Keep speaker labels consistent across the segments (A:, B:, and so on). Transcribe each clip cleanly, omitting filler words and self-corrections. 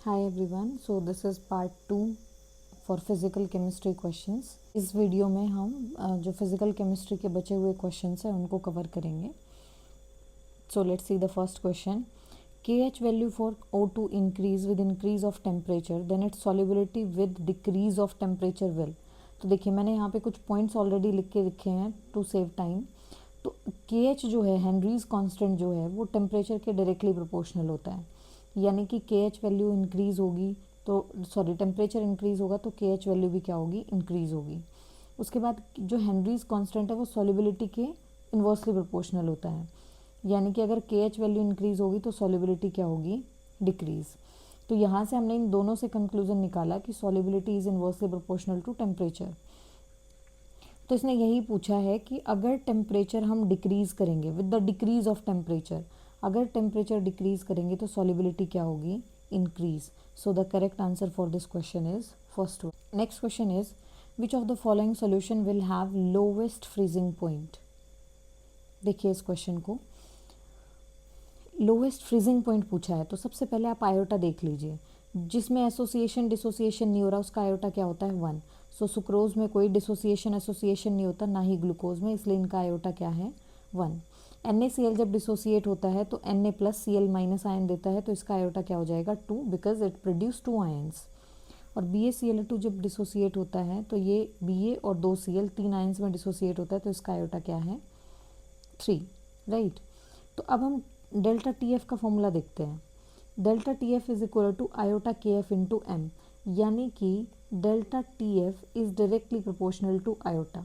A: Hi everyone, so this is part 2 for physical chemistry questions. इस video में हम जो physical chemistry के बचे हुए questions हैं उनको कवर करेंगे. So let's see the first question. KH value for O2 increase with increase of temperature, then its solubility with decrease of temperature will. तो देखिए मैंने यहाँ पे कुछ पॉइंट्स ऑलरेडी लिख के रखे हैं टू सेव टाइम. तो KH जो है हेनरीज कांस्टेंट जो है वो टेम्परेचर के डायरेक्टली प्रोपोर्शनल होता है. यानी कि KH वैल्यू इंक्रीज होगी तो टेम्परेचर इंक्रीज होगा तो KH वैल्यू भी क्या होगी, इंक्रीज होगी. उसके बाद जो हेनरीज कांस्टेंट है वो सॉल्युबिलिटी के इन्वर्सली प्रोपोर्शनल होता है. यानी कि अगर KH वैल्यू इंक्रीज होगी तो सॉल्युबिलिटी क्या होगी, डिक्रीज. तो यहाँ से हमने इन दोनों से कंक्लूजन निकाला कि solubility is inversely proportional to temperature. तो इसने यही पूछा है कि अगर टेम्परेचर हम डिक्रीज करेंगे with the decrease of temperature, अगर टेम्परेचर डिक्रीज करेंगे तो सॉल्युबिलिटी क्या होगी, increase. So the correct answer for this question is first one. Next question is which of the following solution will have lowest freezing point. देखिए इस question को, lowest freezing point पूछा है तो सबसे पहले आप आयोटा देख लीजिए. जिसमें एसोसिएशन डिसोसिएशन नहीं हो रहा उसका आयोटा क्या होता है, 1. सो सुक्रोज में कोई डिसोसिएशन एसोसिएशन नहीं होता, ना ही ग्लूकोज में, इसलिए इनका आयोटा क्या है, 1. NaCl जब डिसोसिएट होता है तो Na plus Cl minus ion देता है तो इसका आयोटा क्या हो जाएगा, 2, बिकॉज इट प्रोड्यूस 2 आयन्स. और BaCl2 जब डिसोसिएट होता है तो ये Ba और 2Cl 3 आयन्स में डिसोसिएट होता है तो इसका आयोटा क्या है, 3. राइट. तो अब हम डेल्टा TF का फॉर्मूला देखते हैं. Delta TF is equal to iota KF into M. यानी कि delta TF is directly proportional to iota.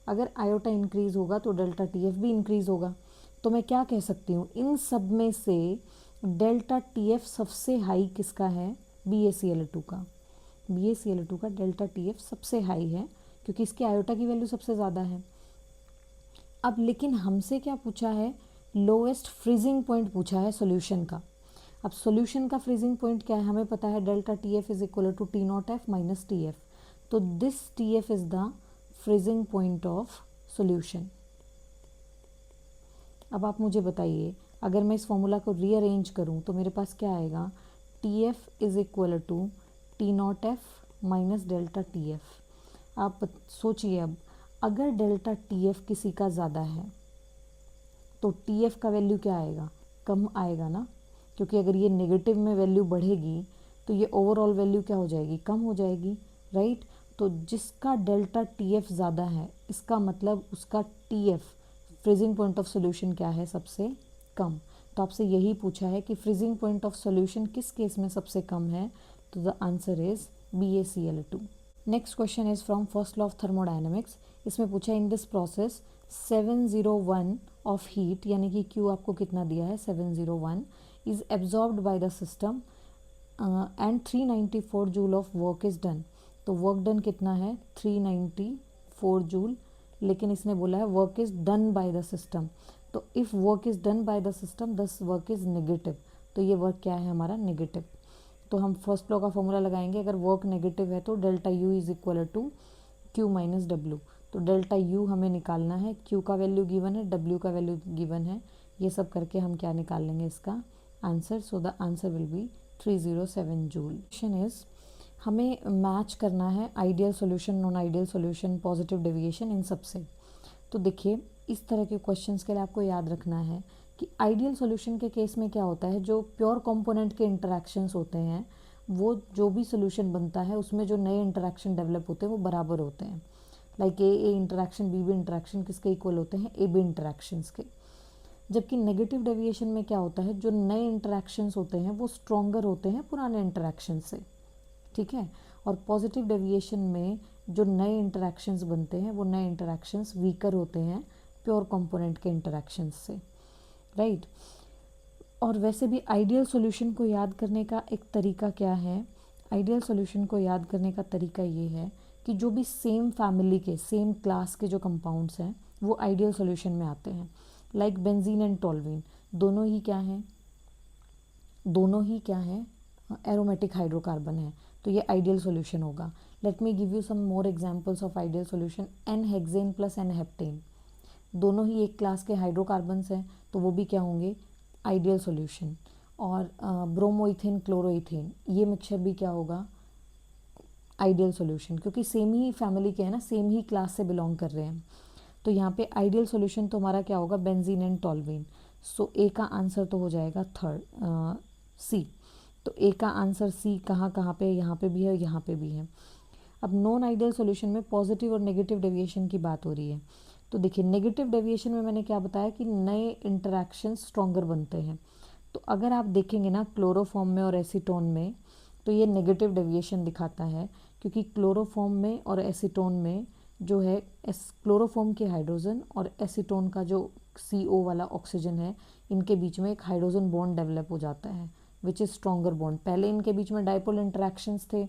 A: अगर आयोटा इंक्रीज होगा तो डेल्टा TF भी इंक्रीज होगा. तो मैं क्या कह सकती हूँ, इन सब में से डेल्टा TF सबसे हाई किसका है, BaCl2 का. BaCl2 का डेल्टा TF सबसे हाई है क्योंकि इसकी आयोटा की वैल्यू सबसे ज़्यादा है. अब लेकिन हमसे क्या पूछा है, लोएस्ट फ्रीजिंग पॉइंट पूछा है सॉल्यूशन का. अब सॉल्यूशन का फ्रीजिंग पॉइंट क्या है, हमें पता है delta TF is equal to T0F minus TF. तो this TF is the freezing point of solution. अब आप मुझे बताइए, अगर मैं इस फॉर्मूला को रीअरेंज करूं तो मेरे पास क्या आएगा, TF is equal to T0F minus delta TF. आप सोचिए, अब अगर डेल्टा TF किसी का ज़्यादा है तो TF का वैल्यू क्या आएगा, कम आएगा ना, क्योंकि अगर ये नेगेटिव में वैल्यू बढ़ेगी तो ये ओवरऑल वैल्यू क्या हो जाएगी, कम हो जाएगी. राइट. तो जिसका डेल्टा TF ज़्यादा है इसका मतलब उसका TF freezing point of solution क्या है, सबसे कम. तो आपसे यही पूछा है कि फ्रीजिंग पॉइंट ऑफ सॉल्यूशन किस केस में सबसे कम है, तो the answer is BaCl2. Next question is from first law of thermodynamics. इसमें पूछा in this process 701 of heat, यानी कि Q आपको कितना दिया है, 701 is absorbed bye the system and 394 joule of work is done. तो वर्क डन कितना है, 394 जूल, लेकिन इसने बोला है work is done by the system. तो if work is done by the system thus work is negative. तो ये वर्क क्या है हमारा, नेगेटिव. तो हम फर्स्ट लॉ का फॉर्मूला लगाएंगे, अगर वर्क नेगेटिव है तो delta U is equal to Q minus W. तो डेल्टा U हमें निकालना है, Q का वैल्यू गिवन है, W का वैल्यू गिवन है. ये सब करके हम क्या निकाल लेंगे, इसका answer. So the answer will be 307 joule. Question is हमें मैच करना है ideal solution, non ideal solution, positive deviation, इन सब से. तो देखिए इस तरह के क्वेश्चंस के लिए आपको याद रखना है कि आइडियल सॉल्यूशन के केस में क्या होता है, जो प्योर कंपोनेंट के इंटरेक्शंस होते हैं वो जो भी सॉल्यूशन बनता है उसमें जो नए इंटरेक्शन डेवलप होते हैं वो बराबर होते हैं. Like a interaction B interaction किसके इक्वल होते हैं, AB इंटरेक्शंस के. जबकि नेगेटिव डेविएशन में क्या होता है, जो नए इंटरेक्शंस होते हैं वो स्ट्रॉन्गर होते हैं पुराने इंटरेक्शन से. ठीक है. और पॉजिटिव डेविएशन में जो नए इंटरेक्शंस बनते हैं वो नए इंटरेक्शंस वीकर होते हैं प्योर कंपोनेंट के इंटरेक्शंस से. राइट. और वैसे भी आइडियल सॉल्यूशन को याद करने का एक तरीका क्या है, आइडियल सॉल्यूशन को याद करने का तरीका ये है कि जो भी सेम फैमिली के, सेम क्लास के जो कंपाउंड्स हैं वो आइडियल सॉल्यूशन में आते हैं. लाइक बेंजीन एंड टोल्यूइन, दोनों ही क्या हैं, दोनों ही क्या है, एरोमेटिक हाइड्रोकार्बन है. तो ये आइडियल सॉल्यूशन होगा. Let me give you some more examples of ideal solution. N hexane plus n heptane, दोनों ही एक क्लास के हाइड्रोकार्बन्स हैं तो वो भी क्या होंगे, आइडियल सॉल्यूशन. और ब्रोमोइथेन क्लोरोइथेन, ये मिक्सचर भी क्या होगा, आइडियल सॉल्यूशन, क्योंकि सेम ही फैमिली के हैं ना, सेम ही क्लास से बिलोंग कर रहे हैं। तो यहाँ पे आइडियल सॉल्यूशन तो हमारा क्या होगा, बेंजीन एंड टॉल्यूइन। सो ए का आंसर तो हो जाएगा थर्ड, सी। तो ए का आंसर सी कहाँ कहाँ पे, यहाँ पे भी है, यहाँ पे भी है। अब नॉन आइडियल सॉल्यूशन में पॉजिटिव और नेगेटिव डेविएशन की बात हो रही है। तो देखिए नेगेटिव डेविएशन में मैंने क्या बताया कि नए इंटरेक्शन स्ट्रॉन्गर बनते हैं। तो अगर आप देखेंगे ना क्लोरोफॉर्म में और एसीटोन में, तो ये नेगेटिव डेविएशन दिखाता है, क्योंकि क्लोरोफॉर्म में और एसीटोन में जो है क्लोरोफॉर्म के हाइड्रोजन और एसीटोन का जो CO वाला ऑक्सीजन है, इनके बीच में एक हाइड्रोजन बॉन्ड डेवलप हो जाता है विच इज़ स्ट्रॉन्गर बॉन्ड। पहले इनके बीच में डाइपोल इंटरेक्शंस थे,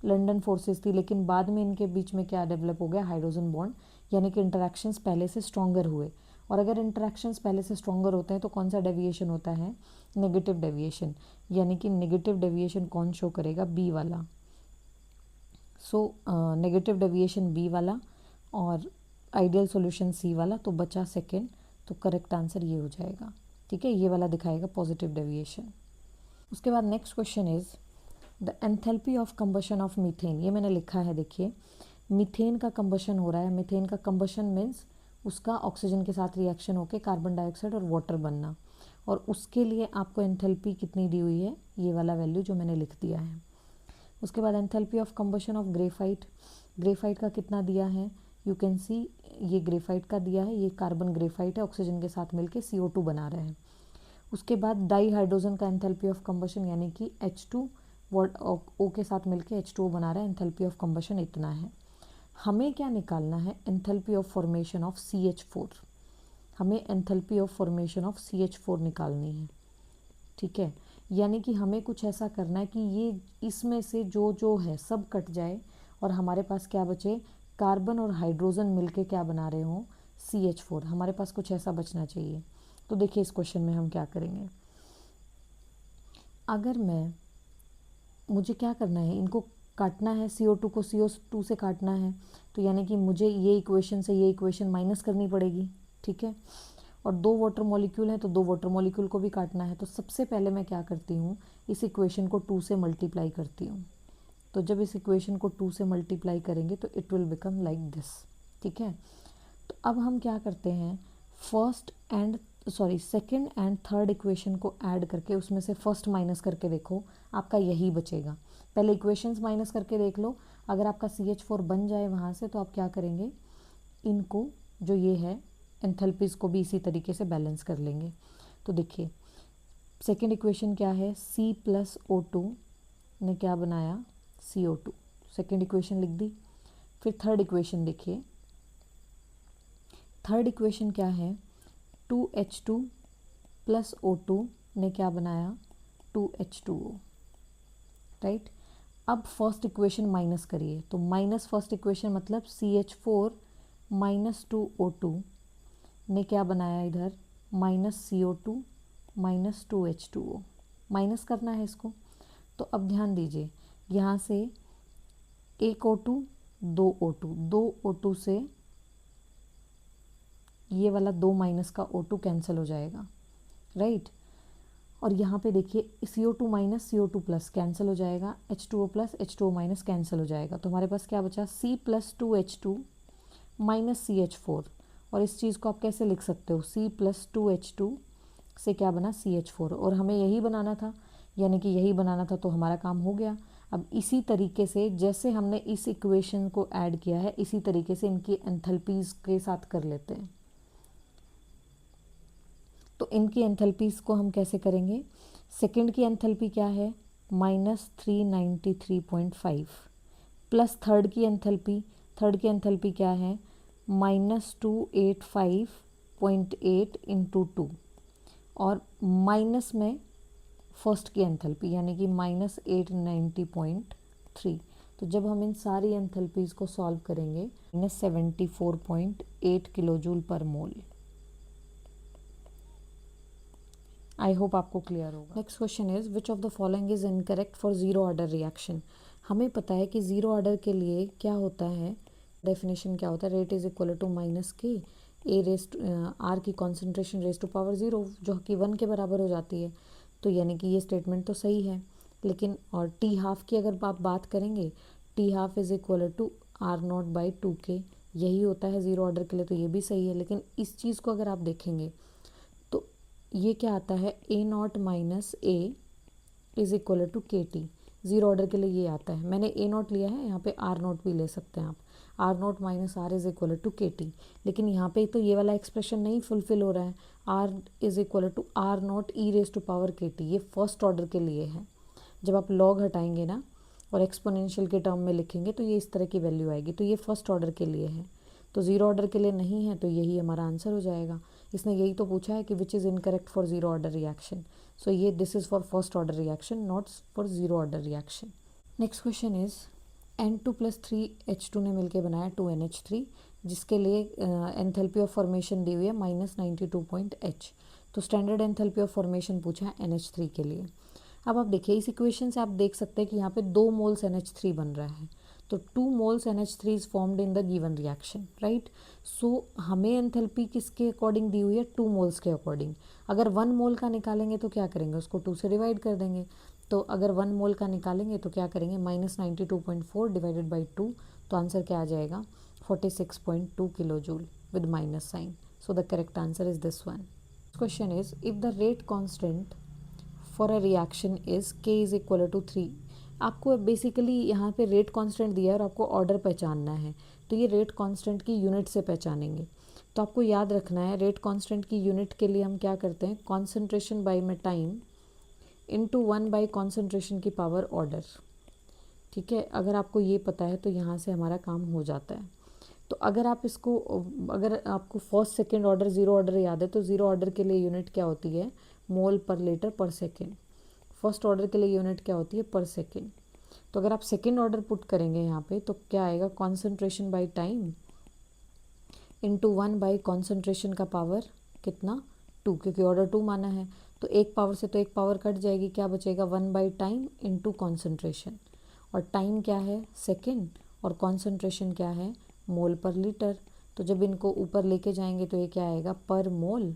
A: लंदन फोर्सेस थी, लेकिन बाद में इनके बीच में क्या डेवलप हो गया, हाइड्रोजन बॉन्ड, यानी कि इंटरेक्शंस पहले से स्ट्रॉन्गर हुए। और अगर इंटरेक्शंस पहले से स्ट्रॉन्गर होते हैं तो कौन सा डेविएशन होता है, नेगेटिव डेविएशन, यानी कि नेगेटिव डेविएशन कौन शो करेगा, बी वाला। सो नेगेटिव डेविएशन बी वाला और आइडियल सॉल्यूशन सी वाला, तो बचा सेकेंड, तो करेक्ट आंसर ये हो जाएगा। ठीक है, ये वाला दिखाएगा पॉजिटिव डेविएशन। उसके बाद next question is the enthalpy of combustion of methane. ये मैंने लिखा है, देखिए मीथेन का कंबशन हो रहा है। मीथेन का कंबशन मीन्स उसका ऑक्सीजन के साथ रिएक्शन होकर कार्बन डाइऑक्साइड और वाटर बनना, और उसके लिए आपको एंथैल्पी कितनी दी हुई है, ये वाला वैल्यू जो मैंने लिख दिया है। उसके बाद enthalpy of combustion of graphite, graphite का कितना दिया है, यू कैन सी, ये ग्रेफाइट का दिया है, ये कार्बन ग्रेफाइट है, ऑक्सीजन के साथ मिलकर CO2 बना रहे हैं। उसके बाद डाई हाइड्रोजन का एंथैल्पी ऑफ कंबशन, यानी कि H2 O के साथ मिलकर H2O बना रहा है, एंथैल्पी ऑफ कंबशन इतना है। हमें क्या निकालना है, enthalpy of formation of CH4। हमें enthalpy of formation of CH4 निकालनी है। ठीक है, यानी कि हमें कुछ ऐसा करना है कि ये इसमें से जो जो है सब कट जाए और हमारे पास क्या बचे, कार्बन और हाइड्रोजन मिलके क्या बना रहे हों, CH4। हमारे पास कुछ ऐसा बचना चाहिए। तो देखिए इस क्वेश्चन में हम क्या करेंगे, अगर मुझे क्या करना है, इनको काटना है, CO2 को CO2 से काटना है, तो यानी कि मुझे ये इक्वेशन से ये इक्वेशन माइनस करनी पड़ेगी। ठीक है, और दो वाटर मॉलिक्यूल हैं तो दो वाटर मॉलिक्यूल को भी काटना है। तो सबसे पहले मैं क्या करती हूँ, इस इक्वेशन को 2 से मल्टीप्लाई करती हूँ। तो जब इस इक्वेशन को 2 से मल्टीप्लाई करेंगे तो it will become like this. ठीक है, तो अब हम क्या करते हैं, सेकंड एंड थर्ड इक्वेशन को ऐड करके उसमें से फर्स्ट माइनस करके देखो, आपका यही बचेगा। पहले इक्वेशंस माइनस करके देख लो, अगर आपका CH4 बन जाए वहाँ से, तो आप क्या करेंगे, इनको जो ये है एंथैल्पीज़ को भी इसी तरीके से बैलेंस कर लेंगे। तो देखिए सेकेंड इक्वेशन क्या है, C+O2 ने क्या बनाया, CO2, सेकेंड इक्वेशन लिख दी। फिर थर्ड इक्वेशन देखिए, थर्ड इक्वेशन क्या है, 2H2 + O2 ने क्या बनाया, 2H2O, राइट। अब फर्स्ट इक्वेशन माइनस करिए, तो माइनस फर्स्ट इक्वेशन मतलब CH4 - 2O2 ने क्या बनाया इधर, -CO2 - 2H2O, माइनस करना है इसको। तो अब ध्यान दीजिए, यहाँ से एक O2 दो O2 से ये वाला 2 माइनस का O2 कैंसिल हो जाएगा, राइट। और यहाँ पे देखिए CO2 - CO2+ कैंसिल हो जाएगा, H2O + H2O- कैंसिल हो जाएगा। तो हमारे पास क्या बचा, C + 2H2 - CH4। और इस चीज़ को आप कैसे लिख सकते हो, C + 2H2 से क्या बना, CH4, और हमें यही बनाना था, यानी कि यही बनाना था, तो हमारा काम हो गया। अब इसी तरीके से जैसे हमने इस इक्वेशन को ऐड किया है, इसी तरीके से इनकी एंथैल्पीज़ के साथ कर लेते हैं। तो इनकी एंथैल्पीज़ को हम कैसे करेंगे, सेकंड की एंथैल्पी क्या है, -393.5, प्लस थर्ड की एंथैल्पी क्या है, -285.8 × 2, और माइनस में फर्स्ट की एंथैल्पी यानी कि -890.3। तो जब हम इन सारी एंथैल्पीज़ को सॉल्व करेंगे, -74.8 kJ/mol। आई होप आपको क्लियर होगा। Next question is which of the following is incorrect for zero order reaction. हमें पता है कि जीरो ऑर्डर के लिए क्या होता है, डेफिनेशन क्या होता है, rate is equal to -k A R की कॉन्सेंट्रेशन रेज टू पावर 0, जो कि 1 के बराबर हो जाती है। तो यानी कि ये स्टेटमेंट तो सही है। लेकिन और टी हाफ की अगर आप बात करेंगे, T half is equal to R not by 2k, यही होता है ज़ीरो ऑर्डर के लिए, तो ये भी सही है। लेकिन इस चीज़ को अगर आप देखेंगे तो ये क्या आता है, A not minus A is equal to K T, zero order के लिए ये आता है। मैंने ए नॉट लिया है, यहाँ पे आर नॉट भी ले सकते हैं आप, R not minus R is equal to K T. लेकिन यहाँ पे तो ये वाला एक्सप्रेशन नहीं फुलफिल हो रहा है, R is equal to R not E raise to power K T, ये फर्स्ट ऑर्डर के लिए है। जब आप लॉग हटाएंगे ना और एक्सपोनेंशियल के टर्म में लिखेंगे तो ये इस तरह की वैल्यू आएगी, तो ये फर्स्ट ऑर्डर के लिए है, तो ज़ीरो ऑर्डर के लिए नहीं है, तो यही हमारा आंसर हो जाएगा। इसने यही तो पूछा है कि which is incorrect for zero order reaction, so ये this is for first order reaction, not for zero order reaction. Next question is N2 plus 3H2 ने मिलकर बनाया 2NH3, जिसके लिए एंथैल्पी ऑफ फॉर्मेशन दी हुई है -92.H। तो स्टैंडर्ड एंथैल्पी ऑफ फॉर्मेशन पूछा है NH3 के लिए। अब आप देखिए इस इक्वेशन से आप देख सकते हैं कि यहाँ पे 2 मोल्स NH3 बन रहा है, तो 2 moles NH3 is formed in the given reaction, right. So हमें एंथैल्पी किसके अकॉर्डिंग दी हुई है, 2 मोल्स के अकॉर्डिंग। अगर 1 मोल का निकालेंगे तो क्या करेंगे, उसको 2 से डिवाइड कर देंगे। तो अगर 1 मोल का निकालेंगे तो क्या करेंगे, -92.4 डिवाइडेड बाई 2, तो आंसर क्या आ जाएगा, 46.2 kilo joule with minus sign. So the correct answer is this one. Question is if the rate constant for a reaction is k is equal to 3। आपको बेसिकली यहाँ पे रेट कांस्टेंट दिया है और आपको ऑर्डर पहचानना है, तो ये रेट कांस्टेंट की यूनिट से पहचानेंगे। तो आपको याद रखना है रेट कांस्टेंट की यूनिट के लिए हम क्या करते हैं, कॉन्सेंट्रेशन बाय में टाइम इनटू 1 बाय कॉन्सेंट्रेशन की पावर ऑर्डर, ठीक है। अगर आपको ये पता है तो यहाँ से हमारा काम हो जाता है। तो अगर आप इसको, अगर आपको first second order zero order याद है तो ज़ीरो ऑर्डर के लिए यूनिट क्या होती है, मोल पर लीटर पर सेकेंड। फर्स्ट ऑर्डर के लिए यूनिट क्या होती है, पर सेकेंड। तो अगर आप सेकेंड ऑर्डर पुट करेंगे यहाँ पे तो क्या आएगा, concentration by time into 1 bye concentration का पावर कितना, 2, क्योंकि ऑर्डर 2 माना है। तो एक पावर से तो एक पावर कट जाएगी, क्या बचेगा, 1 बाय टाइम इनटू कॉन्सेंट्रेशन। और टाइम क्या है, सेकेंड, और कॉन्सेंट्रेशन क्या है, मोल पर लीटर। तो जब इनको ऊपर लेके जाएंगे तो ये क्या आएगा, पर मोल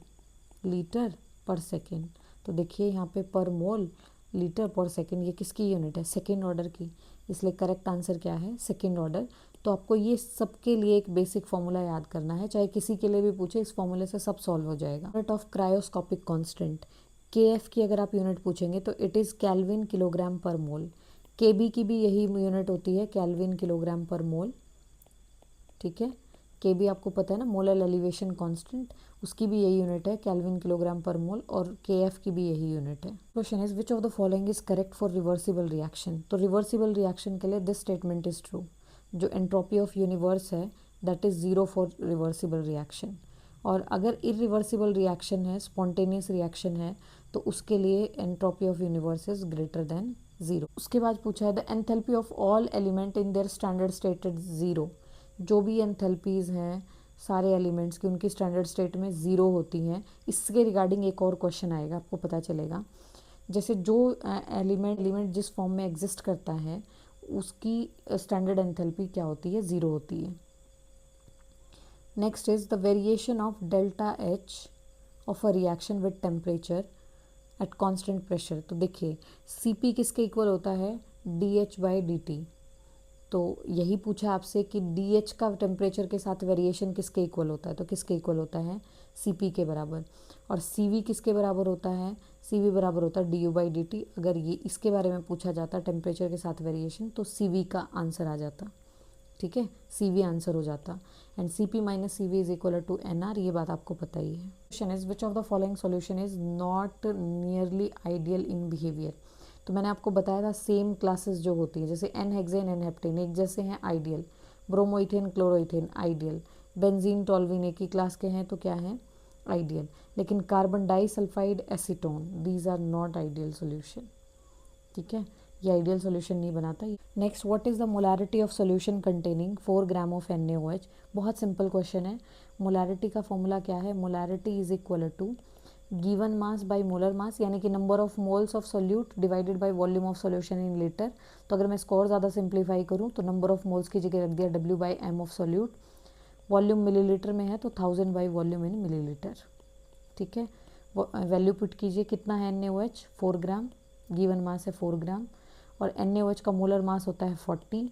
A: लीटर पर सेकेंड। तो देखिए यहाँ पे पर मोल लीटर पर सेकेंड, ये किसकी यूनिट है, सेकेंड ऑर्डर की, इसलिए करेक्ट आंसर क्या है, सेकेंड ऑर्डर। तो आपको ये सबके लिए एक बेसिक फॉर्मूला याद करना है, चाहे किसी के लिए भी पूछे इस फॉर्मूले से सब सॉल्व हो जाएगा। Unit of cryoscopic constant KF की अगर आप यूनिट पूछेंगे तो इट इज़ केल्विन किलोग्राम पर मोल। KB की भी यही यूनिट होती है, केल्विन किलोग्राम पर मोल, ठीक है। KB आपको पता है ना, मोलर एलिवेशन कांस्टेंट, उसकी भी यही यूनिट है, केल्विन किलोग्राम पर मोल, और KF की भी यही यूनिट है। Question is which of the following is correct for reversible reaction. तो रिवर्सिबल रिएक्शन के लिए दिस स्टेटमेंट इज ट्रू, जो एंट्रोपी ऑफ यूनिवर्स है that is 0 for reversible reaction. और अगर इरिवर्सिबल रिएक्शन है, स्पॉन्टेनियस रिएक्शन है, तो उसके लिए entropy of universe is greater than 0। उसके बाद पूछा है the enthalpy of all element in their standard state is 0। जो भी एंथैल्पीज़ हैं सारे एलिमेंट्स की, उनकी स्टैंडर्ड स्टेट में 0 होती हैं। इसके रिगार्डिंग एक और क्वेश्चन आएगा, आपको पता चलेगा। जैसे जो एलिमेंट जिस फॉर्म में एग्जिस्ट करता है उसकी स्टैंडर्ड एंथैल्पी क्या होती है, 0 होती है। Next is the variation of delta H of a reaction with temperature at constant pressure. तो देखिए Cp किसके इक्वल होता है, dH/dt। तो यही पूछा आपसे कि DH का टेम्परेचर के साथ वेरिएशन किसके इक्वल होता है, तो किसके इक्वल होता है, Cp के बराबर। और Cv किसके बराबर होता है, Cv बराबर होता है du/dt। अगर ये इसके बारे में पूछा जाता टेम्परेचर के साथ वेरिएशन तो Cv का आंसर आ जाता, ठीक है, Cv आंसर हो जाता। And Cp minus Cv is equal to NR, ये बात आपको पता ही है। Question is which of the following solution is not nearly ideal in behaviour. तो मैंने आपको बताया था सेम क्लासेस जो होती हैं, जैसे एन हेक्सेन एन हेप्टेन एक जैसे हैं, ideal. Bromoethane chloroethane ideal. Benzene toluene एक ही क्लास के हैं तो क्या है, आइडियल। लेकिन carbon disulphide acetone these are not ideal solution, ठीक है, ये आइडियल सॉल्यूशन नहीं बनाता। Next, what is the molarity of solution containing 4 gram of NaOH। बहुत सिंपल क्वेश्चन है। मोलैरिटी का फॉर्मूला क्या है, molarity is equal to given mass by molar mass, यानी कि number of moles of solute divided by volume of solution in litre. तो अगर मैं इसको और ज़्यादा सिंप्लीफाई करूँ तो नंबर ऑफ मोल्स की जगह रख दिया W/m of solute. Volume millilitre में है तो 1000 बाई वॉल्यूम इन मिलीलीटर, ठीक है। वैल्यू पुट कीजिए, कितना है NaOH 4 ग्राम, गिवन मास है 4 ग्राम, और NaOH का मोलर मास होता है 40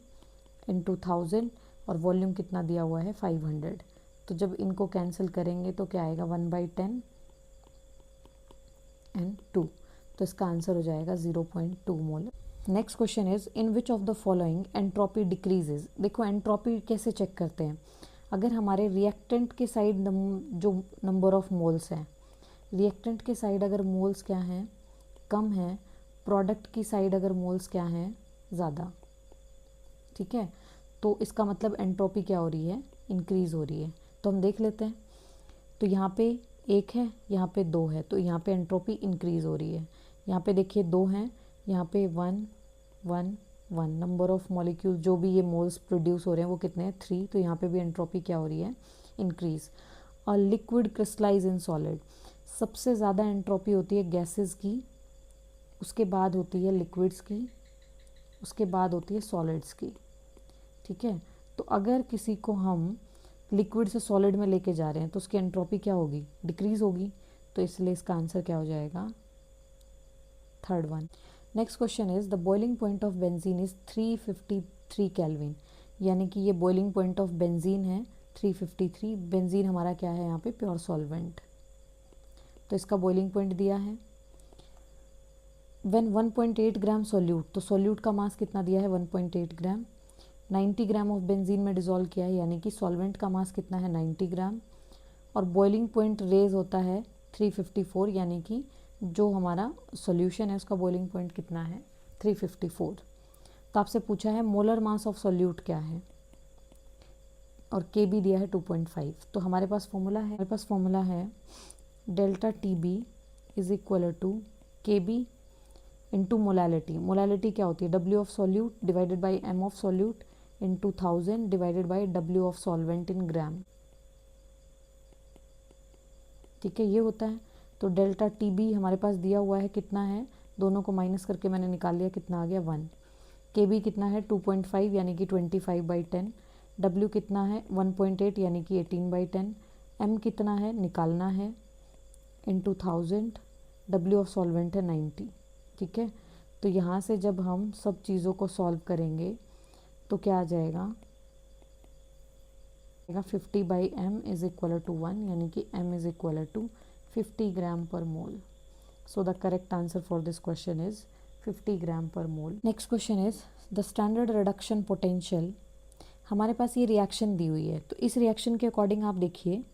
A: × 1000 और वॉल्यूम कितना दिया हुआ है 500। तो जब इनको कैंसिल करेंगे तो क्या आएगा 1/10 एंड 2, तो इसका आंसर हो जाएगा 0.2 mole. Next question is in which of the following entropy decreases. देखो एंट्रोपी कैसे चेक करते हैं, अगर हमारे रिएक्टेंट के साइड जो नंबर ऑफ मोल्स हैं, रिएक्टेंट के साइड अगर मोल्स क्या हैं कम है, प्रोडक्ट की साइड अगर मोल्स क्या हैं ज़्यादा, ठीक है, तो इसका मतलब एंट्रोपी क्या हो रही है, इंक्रीज हो रही है। तो हम देख लेते हैं, तो यहाँ पे 1 है, यहाँ पे 2 है, तो यहाँ पे एंट्रोपी इंक्रीज हो रही है। यहाँ पे देखिए 2 हैं, यहाँ पे 1 1 1, नंबर ऑफ मॉलिक्यूल जो भी ये मोल्स प्रोड्यूस हो रहे हैं वो कितने हैं 3, तो यहाँ पे भी एंट्रोपी क्या हो रही है, इंक्रीज। और लिक्विड क्रिस्टलाइज इन सॉलिड, सबसे ज़्यादा एंट्रोपी होती है गैसेस की, उसके बाद होती है लिक्विड्स की, उसके बाद होती है सॉलिड्स की, ठीक है। तो अगर किसी को हम लिक्विड से सॉलिड में लेके जा रहे हैं तो उसकी एंट्रोपी क्या होगी, डिक्रीज होगी, तो इसलिए इसका आंसर क्या हो जाएगा, third one. Next question is the boiling point of benzene is 353 kelvin, यानी कि ये बॉइलिंग पॉइंट ऑफ बेंजीन है 353। बेंजीन हमारा क्या है यहाँ पे, प्योर सॉल्वेंट, तो इसका बॉइलिंग पॉइंट दिया है। व्हेन 1.8 ग्राम सोल्यूट, तो सोल्यूट का मास कितना दिया है 1.8 ग्राम, 90 ग्राम ऑफ बेंजीन में डिज़ोल्व किया है, यानी कि सॉल्वेंट का मास कितना है 90 ग्राम, और बॉइलिंग पॉइंट रेज होता है 354, यानी कि जो हमारा सॉल्यूशन है उसका बॉइलिंग पॉइंट कितना है 354। तो आपसे पूछा है मोलर मास ऑफ सॉल्यूट क्या है, और के बी दिया है 2.5। तो हमारे पास फॉर्मूला है delta TB is equal to KB into molality. Molality क्या होती है, W of solute divided by M of solute into 1000 divided by W of solvent in gram, ठीक है, ये होता है। तो डेल्टा TB हमारे पास दिया हुआ है कितना है, दोनों को माइनस करके मैंने निकाल लिया, कितना आ गया 1। KB कितना है 2.5 यानी कि 25/10, W कितना है 1.8 यानी कि 18/10, M कितना है निकालना है इंटू 1000, W ऑफ सॉल्वेंट है 90, ठीक है। तो यहाँ से जब हम सब चीज़ों को सॉल्व करेंगे तो क्या आ जाएगा 50/m इज इक्वल टू 1, यानी कि m is equal to 50 gram per mole. So the correct answer for this question is 50 gram per mole. Next question is the standard reduction potential. हमारे पास ये रिएक्शन दी हुई है, तो इस रिएक्शन के अकॉर्डिंग आप देखिए,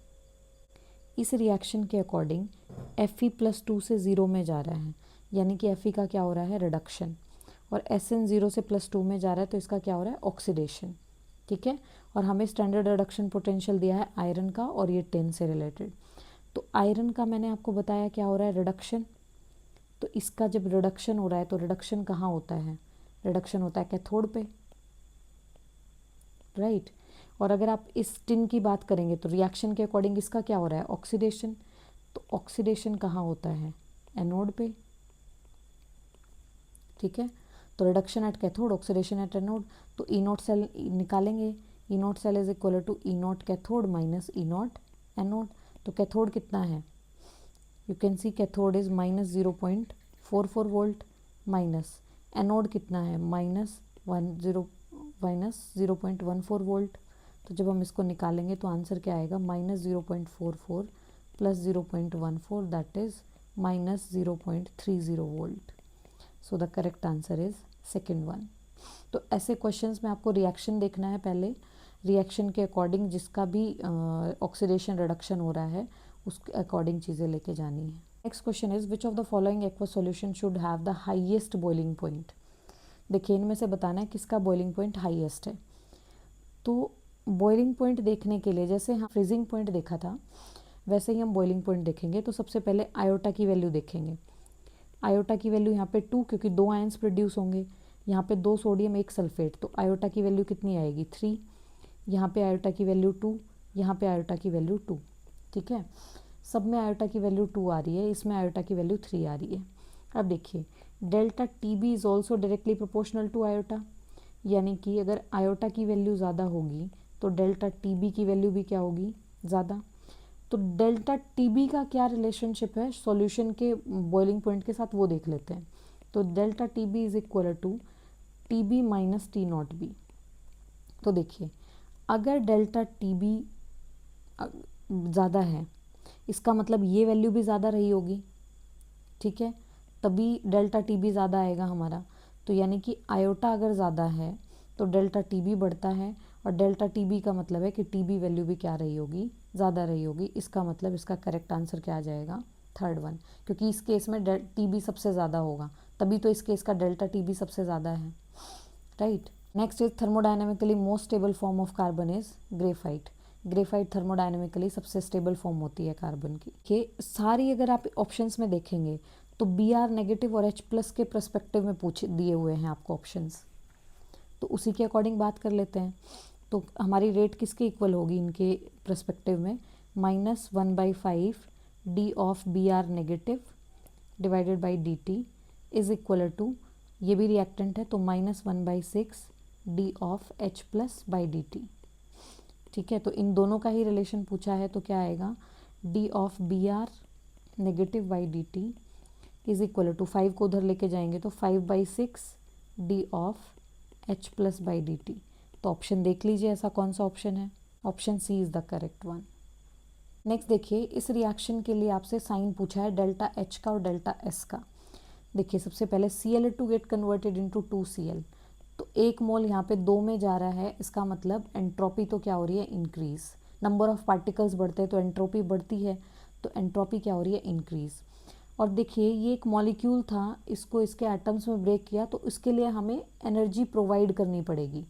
A: इस रिएक्शन के अकॉर्डिंग Fe+2 से 0 में जा रहा है, यानी कि Fe का क्या हो रहा है रिडक्शन, और SN 0 से +2 में जा रहा है, तो इसका क्या हो रहा है ऑक्सीडेशन, ठीक है। और हमें स्टैंडर्ड रिडक्शन पोटेंशियल दिया है आयरन का, और ये 10 से रिलेटेड। तो आयरन का मैंने आपको बताया क्या हो रहा है रिडक्शन, तो इसका जब रिडक्शन हो रहा है तो रिडक्शन कहाँ होता है, रिडक्शन होता है कैथोड पे, राइट। और अगर आप इस टिन की बात करेंगे तो रिएक्शन के अकॉर्डिंग इसका क्या हो रहा है ऑक्सीडेशन, तो ऑक्सीडेशन कहाँ होता है एनोड पे, ठीक है। तो reduction at cathode, oxidation at anode, तो E0 सेल निकालेंगे, E0 cell is equal to E0 cathode minus E0 anode. तो कैथोड कितना है, you can see cathode is -0.44 volt, minus anode कितना है -0.14 वोल्ट। तो जब हम इसको निकालेंगे तो आंसर क्या आएगा -0.44 plus 0.14, that is -0.30 volt. So the correct answer is second one. तो ऐसे क्वेश्चंस में आपको रिएक्शन देखना है पहले, रिएक्शन के अकॉर्डिंग जिसका भी ऑक्सीडेशन रिडक्शन हो रहा है उसके अकॉर्डिंग चीज़ें लेके जानी है। Next question is which of the following aqua solution should have the highest boiling point. देखिए इनमें से बताना है किसका बॉइलिंग पॉइंट हाईएस्ट है। तो बॉइलिंग पॉइंट देखने के लिए जैसे हम फ्रीजिंग पॉइंट देखा था वैसे ही हम बॉइलिंग पॉइंट देखेंगे। तो सबसे पहले आयोटा की वैल्यू देखेंगे। आयोटा की वैल्यू यहाँ पे 2, क्योंकि 2 आयंस प्रोड्यूस होंगे, यहाँ पे 2 सोडियम 1 सल्फेट, तो आयोटा की वैल्यू कितनी आएगी 3। यहाँ पे आयोटा की वैल्यू 2, यहाँ पे आयोटा की वैल्यू 2, ठीक है। सब में आयोटा की वैल्यू 2 आ रही है, इसमें आयोटा की वैल्यू 3 आ रही है। अब देखिए delta TB is also directly proportional to iota, यानी कि अगर आयोटा की वैल्यू ज़्यादा होगी तो डेल्टा TB की वैल्यू भी क्या होगी ज़्यादा। तो डेल्टा टीबी का क्या रिलेशनशिप है सॉल्यूशन के बॉइलिंग पॉइंट के साथ, वो देख लेते हैं। तो delta TB is equal to TB minus T not B. तो देखिए, अगर डेल्टा टीबी ज़्यादा है, इसका मतलब ये वैल्यू भी ज़्यादा रही होगी, ठीक है, तभी डेल्टा टीबी ज़्यादा आएगा हमारा। तो यानी कि आयोटा अगर ज़्यादा है तो डेल्टा टीबी बढ़ता है, और डेल्टा टीबी का मतलब है कि टीबी वैल्यू भी क्या रही होगी, ज़्यादा रही होगी। इसका मतलब इसका करेक्ट आंसर क्या आ जाएगा, थर्ड वन, क्योंकि इस केस में टीबी सबसे ज़्यादा होगा, तभी तो इस केस का डेल्टा टीबी सबसे ज़्यादा है, right. Next is thermodynamically most stable form of carbon is graphite. Graphite thermodynamically सबसे स्टेबल फॉर्म होती है कार्बन की। ये सारी अगर आप ऑप्शंस में देखेंगे तो बी आर नेगेटिव और एच प्लस के परस्पेक्टिव में पूछ दिए हुए हैं आपको ऑप्शंस, तो उसी के अकॉर्डिंग बात कर लेते हैं। तो हमारी रेट किसके इक्वल होगी इनके परस्पेक्टिव में, -1/5 D of B R negative divided by D T is equal to, ये भी रिएक्टेंट है तो -1/6 D of H plus by D T, ठीक है। तो इन दोनों का ही रिलेशन पूछा है, तो क्या आएगा, D of B R negative by D T is equal to, 5 को उधर लेके जाएंगे तो 5/6 D of H plus by D T. तो ऑप्शन देख लीजिए ऐसा कौन सा ऑप्शन है, option C is the correct one. Next देखिए, इस रिएक्शन के लिए आपसे साइन पूछा है डेल्टा एच का और डेल्टा एस का। देखिए सबसे पहले Cl2 get converted into 2Cl, तो 1 मोल यहाँ पे 2 में जा रहा है, इसका मतलब एंट्रोपी तो क्या हो रही है, इंक्रीज। नंबर ऑफ पार्टिकल्स बढ़ते हैं तो एंट्रोपी बढ़ती है, तो एंट्रोपी क्या हो रही है, इंक्रीज। और देखिए ये एक मॉलिक्यूल था, इसको इसके एटम्स में ब्रेक किया, तो इसके लिए हमें एनर्जी प्रोवाइड करनी पड़ेगी,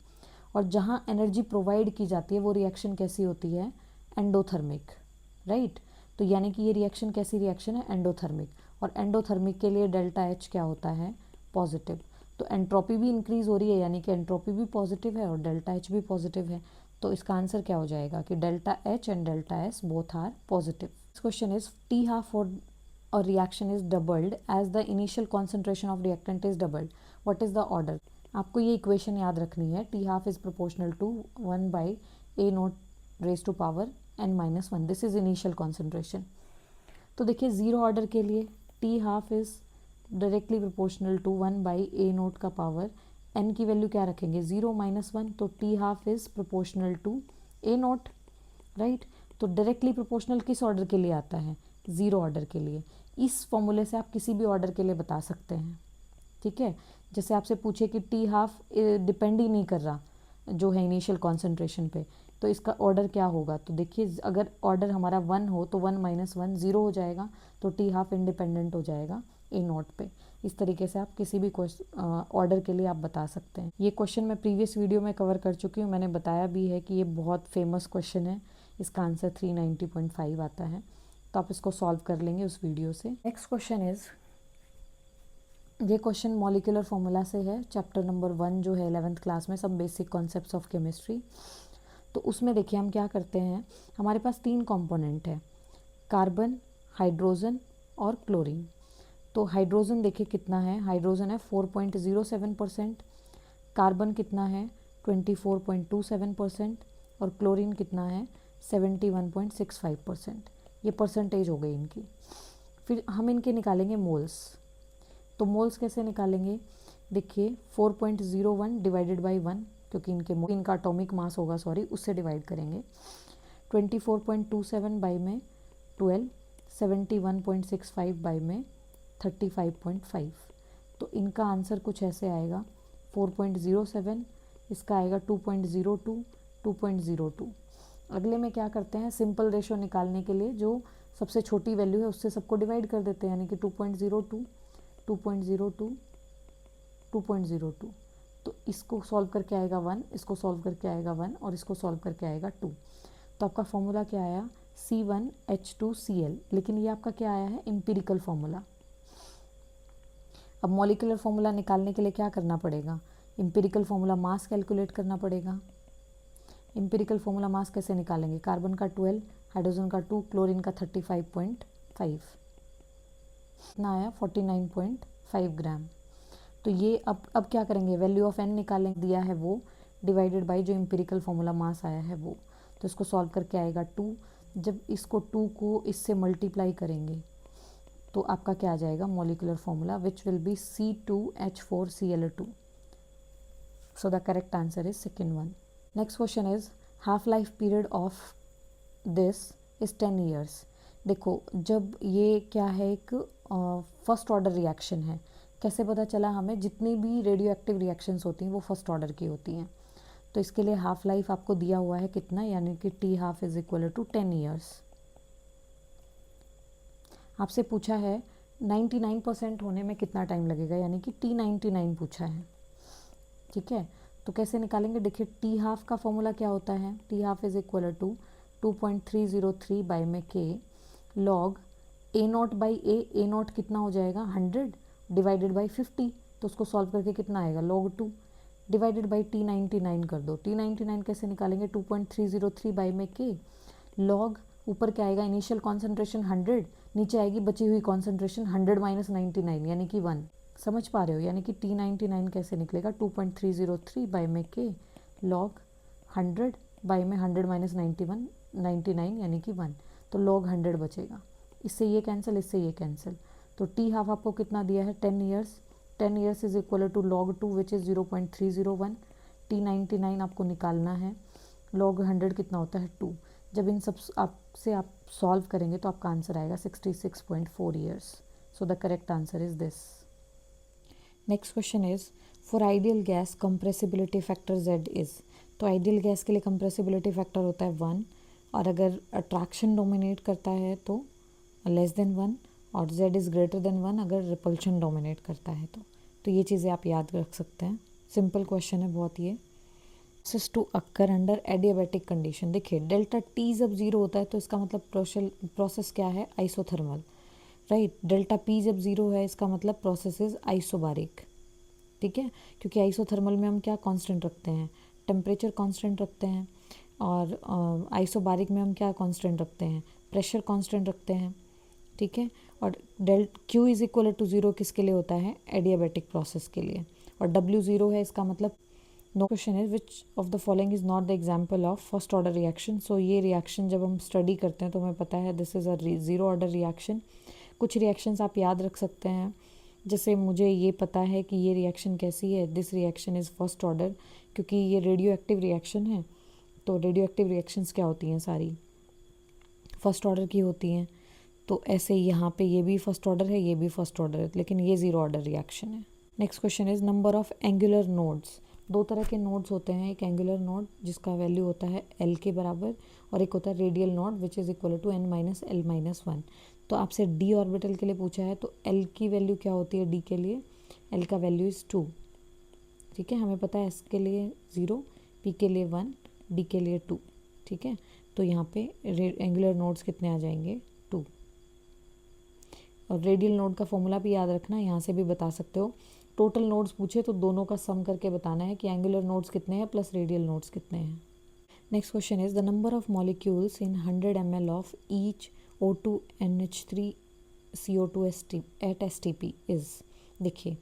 A: और जहाँ एनर्जी प्रोवाइड की जाती है वो रिएक्शन कैसी होती है, एंडोथर्मिक, राइट। तो यानी कि ये रिएक्शन कैसी रिएक्शन है, एंडोथर्मिक, और एंडोथर्मिक के लिए डेल्टा एच क्या होता है, पॉजिटिव। तो एंट्रोपी भी इंक्रीज हो रही है, यानी कि एंट्रोपी भी पॉजिटिव है और डेल्टा एच भी पॉजिटिव है। तो इसका आंसर क्या हो जाएगा कि delta H and delta S both are positive. Question is T half और reaction is doubled as the initial concentration of reactant is doubled, what is the order. आपको ये इक्वेशन याद रखनी है, T half is proportional to 1/A0 raise to power n-1, this is initial concentration. तो देखिए zero order के लिए T half is directly proportional to 1/A0 का पावर n की वैल्यू क्या रखेंगे, 0-1, तो T half is proportional to A0, right. तो डायरेक्टली प्रोपोर्शनल किस ऑर्डर के लिए आता है, जीरो ऑर्डर के लिए। इस फॉर्मूले से आप किसी भी ऑर्डर के लिए बता सकते हैं, ठीक है। जैसे आपसे पूछे कि टी हाफ डिपेंड ही नहीं कर रहा जो है इनिशियल कॉन्सेंट्रेशन पे, तो इसका ऑर्डर क्या होगा। तो देखिए अगर ऑर्डर हमारा 1 हो तो 1-1 0 हो जाएगा, तो टी हाफ इंडिपेंडेंट हो जाएगा A0 पे। इस तरीके से आप किसी भी ऑर्डर के लिए आप बता सकते हैं। ये क्वेश्चन मैं प्रीवियस वीडियो में कवर कर चुकी हूँ, मैंने बताया भी है कि ये बहुत फेमस क्वेश्चन है, इसका आंसर 390.5 आता है, तो आप इसको सॉल्व कर लेंगे उस वीडियो से। नेक्स्ट क्वेश्चन इज, ये क्वेश्चन मॉलिक्यूलर फॉर्मूला से है, चैप्टर नंबर 1 जो है 11th क्लास में, सब बेसिक कॉन्सेप्ट्स ऑफ केमिस्ट्री। तो उसमें देखिए हम क्या करते हैं, हमारे पास 3 कंपोनेंट है, कार्बन, हाइड्रोजन और क्लोरीन। तो हाइड्रोजन देखिए कितना है, हाइड्रोजन है 4.07%, कार्बन कितना है 24.27%, और क्लोरीन कितना है 71.65%। ये परसेंटेज हो गई इनकी। फिर हम इनके निकालेंगे मोल्स। तो मोल्स कैसे निकालेंगे, देखिए 4.01 डिवाइडेड बाई 1, क्योंकि इनका एटॉमिक मास होगा, सॉरी, उससे डिवाइड करेंगे। 24.27 बाई में 12, 71.65 बाई में 35.5। तो इनका आंसर कुछ ऐसे आएगा 4.07, इसका आएगा 2.02, 2.02। अगले में क्या करते हैं, सिंपल रेशो निकालने के लिए जो सबसे छोटी वैल्यू है उससे सबको डिवाइड कर देते हैं, यानी कि 2.02, 2.02, 2.02। तो इसको सॉल्व करके आएगा 1, इसको सॉल्व करके आएगा 1, और इसको सॉल्व करके आएगा 2। तो आपका फॉर्मूला क्या आया, C1H2Cl, लेकिन ये आपका क्या आया है, एम्पिरिकल फॉर्मूला। अब मॉलिक्यूलर फॉर्मूला निकालने के लिए क्या करना पड़ेगा, एम्पिरिकल फॉर्मूला मास कैलकुलेट करना पड़ेगा। एम्पिरिकल फॉर्मूला मास कैसे निकालेंगे, कार्बन का 12, हाइड्रोजन का 2, क्लोरीन का 35.5, इतना आया 49.5 ग्राम। तो ये अब क्या करेंगे, वैल्यू ऑफ n निकालें, दिया है वो, डिवाइडेड बाई जो एम्पिरिकल फॉर्मूला मास आया है वो। तो इसको सॉल्व करके आएगा 2, जब इसको 2 को इससे मल्टीप्लाई करेंगे तो आपका क्या आ जाएगा molecular formula, which will be C2H4Cl2. So the correct answer is second one. Next question is half life period of this is 10 years. देखो जब ये क्या है, एक फर्स्ट ऑर्डर रिएक्शन है. कैसे पता चला हमें? जितनी भी रेडियो एक्टिव रिएक्शंस होती हैं वो फर्स्ट ऑर्डर की होती हैं. तो इसके लिए हाफ लाइफ आपको दिया हुआ है कितना, यानी कि T half is equal to 10 years. आपसे पूछा है 99% होने में कितना टाइम लगेगा, यानी कि T99 पूछा है. ठीक है, तो कैसे निकालेंगे? देखिए T हाफ का फॉर्मूला क्या होता है, T half is equal to 2.303 by में K log A not by A not कितना हो जाएगा 100 डिवाइडेड बाई 50. तो उसको सॉल्व करके कितना आएगा log 2 डिवाइडेड बाई T99 कर दो. T99 कैसे निकालेंगे? 2.303 बाई में K लॉग ऊपर क्या आएगा इनिशियल कॉन्सेंट्रेशन 100, नीचे आएगी बची हुई कॉन्सेंट्रेशन 100 माइनस 99 यानी कि 1. समझ पा रहे हो? यानी कि T99 कैसे निकलेगा 2.303 बाई में K लॉग 100 बाई में 100 माइनस 99 यानी कि 1. तो लॉग 100 बचेगा. इससे ये कैंसिल, इससे ये कैंसिल. तो T हाफ आपको कितना दिया है 10 years. 10 years is equal to log 2 which is 0.301. T99 आपको निकालना है. log 100 कितना होता है 2. जब इन सब आपसे आप सॉल्व करेंगे तो आपका आंसर आएगा 66.4 years. So the correct answer is this. Next question is for ideal gas compressibility factor Z is. तो आइडियल गैस के लिए कंप्रेसिबिलिटी फैक्टर होता है 1, और अगर अट्रैक्शन डोमिनेट करता है तो लेस देन 1, और Z इज़ ग्रेटर देन 1 अगर रिपल्शन डोमिनेट करता है तो ये चीज़ें आप याद रख सकते हैं. सिंपल क्वेश्चन है बहुत ये. Process to occur under adiabatic condition. देखिए डेल्टा T जब 0 होता है तो इसका मतलब प्रोसेस क्या है आइसोथर्मल, राइट. डेल्टा P जब 0 है इसका मतलब प्रोसेस इज आइसोबारिक. ठीक है, क्योंकि आइसोथर्मल में हम क्या कांस्टेंट रखते हैं, टेम्परेचर कांस्टेंट रखते हैं, और आइसोबारिक में हम क्या कांस्टेंट रखते हैं, प्रेशर कांस्टेंट रखते हैं. ठीक है, और Q इज इक्वल टू 0 किसके लिए होता है एडियाबैटिक प्रोसेस के लिए, और W 0 है इसका मतलब no. Question is which of the following is not the example of first order reaction. So ये रिएक्शन जब हम स्टडी करते हैं तो हमें पता है this is a zero order reaction. कुछ रिएक्शंस आप याद रख सकते हैं, जैसे मुझे ये पता है कि ये रिएक्शन कैसी है, this reaction is first order, क्योंकि ये रेडियो एक्टिव रिएक्शन है. तो रेडियो एक्टिव रिएक्शंस क्या होती हैं, सारी फर्स्ट ऑर्डर की होती हैं. तो ऐसे यहाँ पे ये भी फर्स्ट ऑर्डर है, ये भी फर्स्ट ऑर्डर है, लेकिन ये ज़ीरो ऑर्डर रिएक्शन है. Next question is number of angular nodes. दो तरह के नोड्स होते हैं, एक एंगुलर नोड जिसका वैल्यू होता है L के बराबर, और एक होता है radial node which is equal to n minus L minus 1. तो आपसे D ऑर्बिटल के लिए पूछा है तो L की वैल्यू क्या होती है D के लिए, L का वैल्यू इज़ 2. ठीक है, हमें पता है S के लिए 0, P के लिए 1, D के लिए 2. ठीक है, तो यहाँ पे एंगुलर नोड्स कितने आ जाएंगे 2. और रेडियल नोड का फॉर्मूला भी याद रखना, यहाँ से भी बता सकते हो. टोटल नोड्स पूछे तो दोनों का सम करके बताना है कि एंगुलर नोड्स कितने हैं प्लस रेडियल नोड्स कितने हैं. Next question is the number of molecules in 100 ml of each O2 NH3 CO2 at STP is. देखिए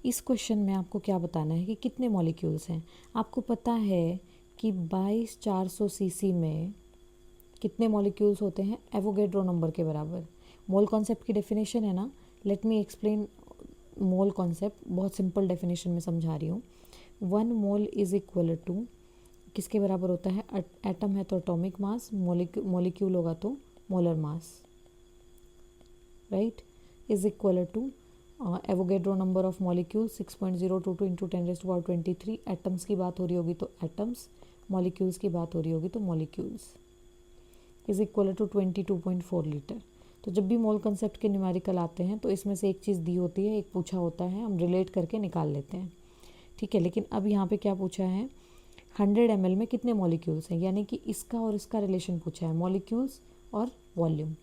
A: इस क्वेश्चन में आपको क्या बताना है कि कितने मॉलिक्यूल्स हैं. आपको पता है कि 22,400 cc में कितने मॉलिक्यूल्स होते हैं, एवोगैड्रो नंबर के बराबर. मोल कॉन्सेप्ट की डेफिनेशन है ना, let me explain mole concept. बहुत सिंपल डेफिनेशन में समझा रही हूँ. 1 मोल इज इक्वल टू किसके बराबर होता है, एटम है तो एटॉमिक मास, मॉलिक्यूल होगा तो molar mass, right. Is equal to Avogadro number of molecule 6.022 into 10⁻23. Atoms की बात हो रही होगी तो एटम्स, मॉलिक्यूल्स की बात हो रही होगी तो molecules. Is equal to 22.4 litre. तो जब भी मोल कंसेप्ट के न्यूमेरिकल आते हैं तो इसमें से एक चीज़ दी होती है, एक पूछा होता है, हम रिलेट करके निकाल लेते हैं. ठीक है, लेकिन अब यहाँ पे क्या पूछा है, 100 ml में कितने मॉलिक्यूल्स हैं, यानी कि इसका और इसका रिलेशन पूछा है, मॉलिक्यूल्स और वॉल्यूम.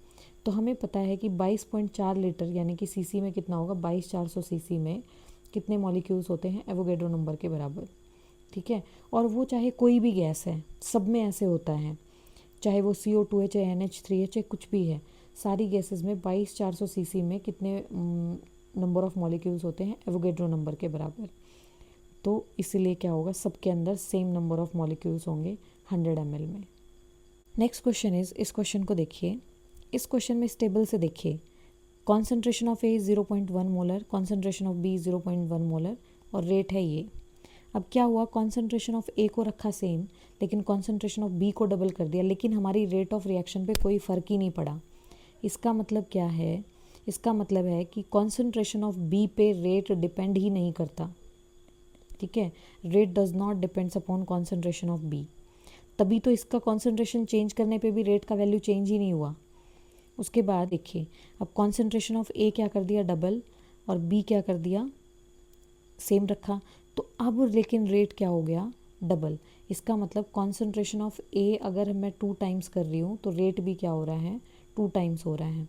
A: तो हमें पता है कि 22.4 लीटर यानी कि सीसी में कितना होगा, 22,400 cc में कितने मॉलिक्यूल्स होते हैं एवोगैड्रो नंबर के बराबर. ठीक है, और वो चाहे कोई भी गैस है, सब में ऐसे होता है, चाहे वो CO2 है, चाहे NH3 है, चाहे कुछ भी है, सारी गैसेस में 22,400 cc में कितने नंबर ऑफ मॉलिक्यूल्स होते हैं एवोगैड्रो नंबर के बराबर. तो इसीलिए क्या होगा, सबके अंदर सेम नंबर ऑफ मॉलिक्यूल्स होंगे 100 ml में. नेक्स्ट क्वेश्चन इज, इस क्वेश्चन को देखिए, इस क्वेश्चन में इस टेबल से देखिए, concentration of A 0.1 molar, concentration of B 0.1 molar और रेट है ये। अब क्या हुआ, कॉन्सेंट्रेशन ऑफ ए को रखा सेम, लेकिन कॉन्सेंट्रेशन ऑफ बी को डबल कर दिया, लेकिन हमारी रेट ऑफ रिएक्शन पे कोई फ़र्क ही नहीं पड़ा। इसका मतलब क्या है, इसका मतलब है कि कॉन्सेंट्रेशन ऑफ बी पे रेट डिपेंड ही नहीं करता, ठीक है। Rate does not depends upon concentration of B, तभी तो इसका कॉन्सेंट्रेशन चेंज करने पे भी रेट का वैल्यू चेंज ही नहीं हुआ। उसके बाद देखिए, अब कॉन्सेंट्रेशन ऑफ ए क्या कर दिया डबल, और बी क्या कर दिया सेम रखा, तो अब लेकिन रेट क्या हो गया डबल। इसका मतलब कॉन्सेंट्रेशन ऑफ ए अगर मैं 2 टाइम्स कर रही हूँ तो रेट भी क्या हो रहा है 2 टाइम्स हो रहा है,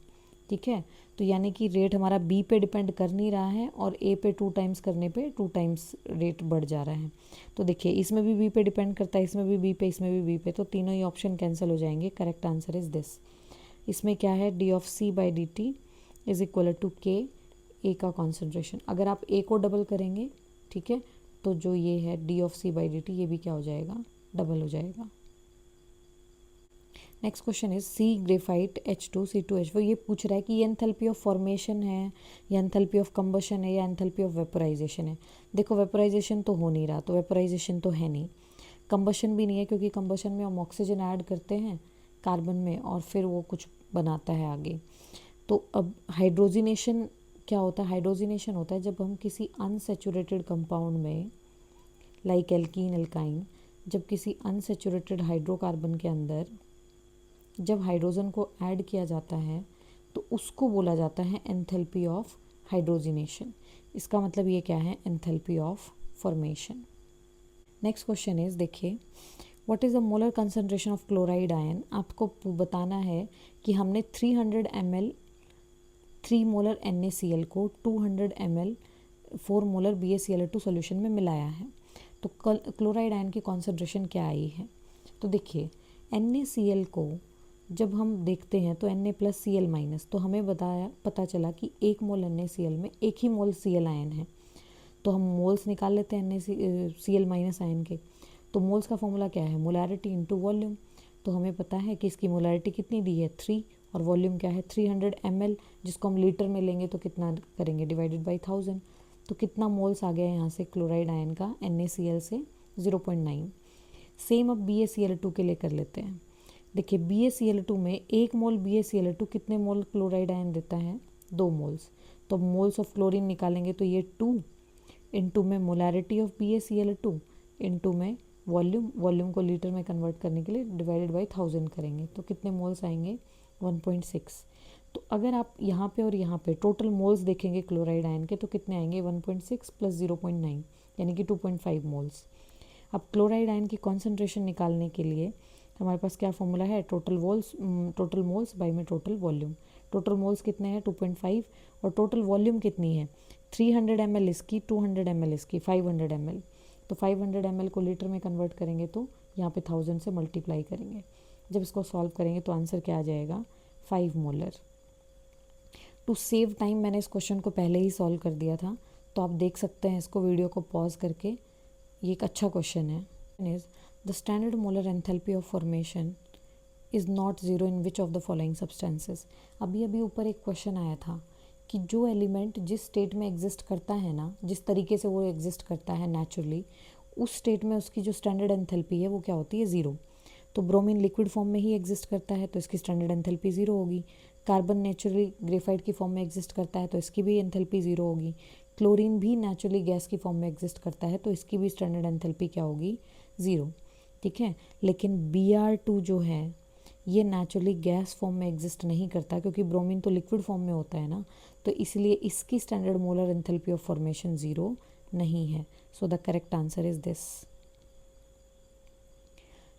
A: ठीक है। तो यानी कि रेट हमारा बी पे डिपेंड कर नहीं रहा है और ए पे 2 टाइम्स करने पे 2 टाइम्स रेट बढ़ जा रहा है। तो देखिए इसमें भी बी पे डिपेंड करता है, इसमें भी बी पे, इसमें भी बी पे, तो तीनों ही ऑप्शन कैंसिल हो जाएंगे। Correct answer is this. इसमें क्या है, D of C by D T is equal to K, A का कॉन्सेंट्रेशन। अगर आप ए को डबल करेंगे, ठीक है, तो जो ये है D of C by D T, ये भी क्या हो जाएगा डबल हो जाएगा। Next question is C graphite H2C2H4, ये पूछ रहा है कि ये एंथैल्पी ऑफ फॉर्मेशन है या एंथैल्पी ऑफ कंबशन है या एंथैल्पी ऑफ वेपोराइजेशन है। देखो वेपोराइजेशन तो हो नहीं रहा, तो वेपोराइजेशन तो है नहीं, कंबशन भी नहीं है क्योंकि कंबशन में हम ऑक्सीजन ऐड करते हैं कार्बन में और फिर वो कुछ बनाता है आगे। तो अब हाइड्रोजिनेशन क्या होता है, हाइड्रोजिनेशन होता है जब हम किसी अनसेचुरेटेड कंपाउंड में, लाइक एल्कीन एल्काइन, जब किसी अनसेचुरेटेड हाइड्रोकार्बन के अंदर जब हाइड्रोजन को ऐड किया जाता है तो उसको बोला जाता है एंथैल्पी ऑफ हाइड्रोजिनेशन। इसका मतलब ये क्या है, enthalpy of formation. Next question is, देखिए what is the molar concentration of chloride ion. आपको बताना है कि हमने 300 ml 3 मोलर NaCl को 200 ml 4 मोलर BaCl2 सॉल्यूशन में मिलाया है, तो क्लोराइड आयन की कॉन्सेंट्रेशन क्या आई है। तो देखिए NaCl को जब हम देखते हैं तो Na+Cl-, तो हमें पता चला कि 1 मोल NaCl में 1 ही मोल Cl आयन है, तो हम मोल्स निकाल लेते हैं Cl- आयन के। तो मोल्स का फॉर्मूला क्या है, मोलैरिटी इनटू वॉल्यूम। तो हमें पता है कि इसकी मोलैरिटी कितनी दी है 3, और वॉल्यूम क्या है 300 ml, जिसको हम लीटर में लेंगे तो कितना करेंगे डिवाइडेड बाई 1000। तो कितना मोल्स आ गया यहाँ से क्लोराइड आयन का NaCl से 0.9। सेम अब BaCl2 के लिए कर लेते हैं। देखिए BaCl2 में 1 मोल BaCl2 कितने मोल क्लोराइड आयन देता है 2 मोल्स। तो मोल्स ऑफ क्लोरीन निकालेंगे तो ये 2 इंटू में मोलैरिटी ऑफ BaCl2 इंटू में वॉल्यूम को लीटर में कन्वर्ट करने के लिए डिवाइडेड बाई 1000 करेंगे तो कितने मोल्स आएंगे 1.6। तो अगर आप यहाँ पे और यहाँ पे टोटल मोल्स देखेंगे क्लोराइड आयन के तो कितने आएंगे 1.6 प्लस 0.9 यानी कि 2.5 मोल्स। अब क्लोराइड आयन की कॉन्सेंट्रेशन निकालने के लिए हमारे पास क्या फॉर्मूला है, टोटल मोल्स बाई में टोटल वॉल्यूम। टोटल मोल्स कितने हैं 2.5 और टोटल वॉल्यूम कितनी है 300 ml इसकी, 200 ml इसकी, 500 ml। तो 500 ml को लीटर में कन्वर्ट करेंगे तो यहाँ पे 1000 से मल्टीप्लाई करेंगे। जब इसको सॉल्व करेंगे तो आंसर क्या आ जाएगा 5 मोलर। टू सेव टाइम मैंने इस क्वेश्चन को पहले ही सॉल्व कर दिया था, तो आप देख सकते हैं इसको वीडियो को पॉज करके, ये एक अच्छा क्वेश्चन है। Is the standard molar enthalpy of formation is not zero in which of the following substances. अभी अभी ऊपर एक क्वेश्चन आया था कि जो एलिमेंट जिस स्टेट में एग्जिस्ट करता है ना, जिस तरीके से वो एग्जिस्ट करता है नेचुरली, उस स्टेट में उसकी जो स्टैंडर्ड एंथैल्पी है वो क्या होती है 0। तो ब्रोमीन लिक्विड फॉर्म में ही एग्जिस्ट करता है तो इसकी स्टैंडर्ड एंथैल्पी 0 होगी। कार्बन नेचुरली ग्रेफाइट की फॉर्म में एग्जिस्ट करता है तो इसकी भी एंथैल्पी 0 होगी। क्लोरीन भी नेचुरली गैस की फॉर्म में एग्जिस्ट करता है तो इसकी भी स्टैंडर्ड एंथैल्पी क्या होगी 0, ठीक है। लेकिन Br2 जो है ये नेचुरली गैस फॉर्म में एग्जिस्ट नहीं करता क्योंकि ब्रोमीन तो लिक्विड फॉर्म में होता है ना, तो इसलिए इसकी standard molar enthalpy of formation 0 नहीं है। सो the correct answer is this.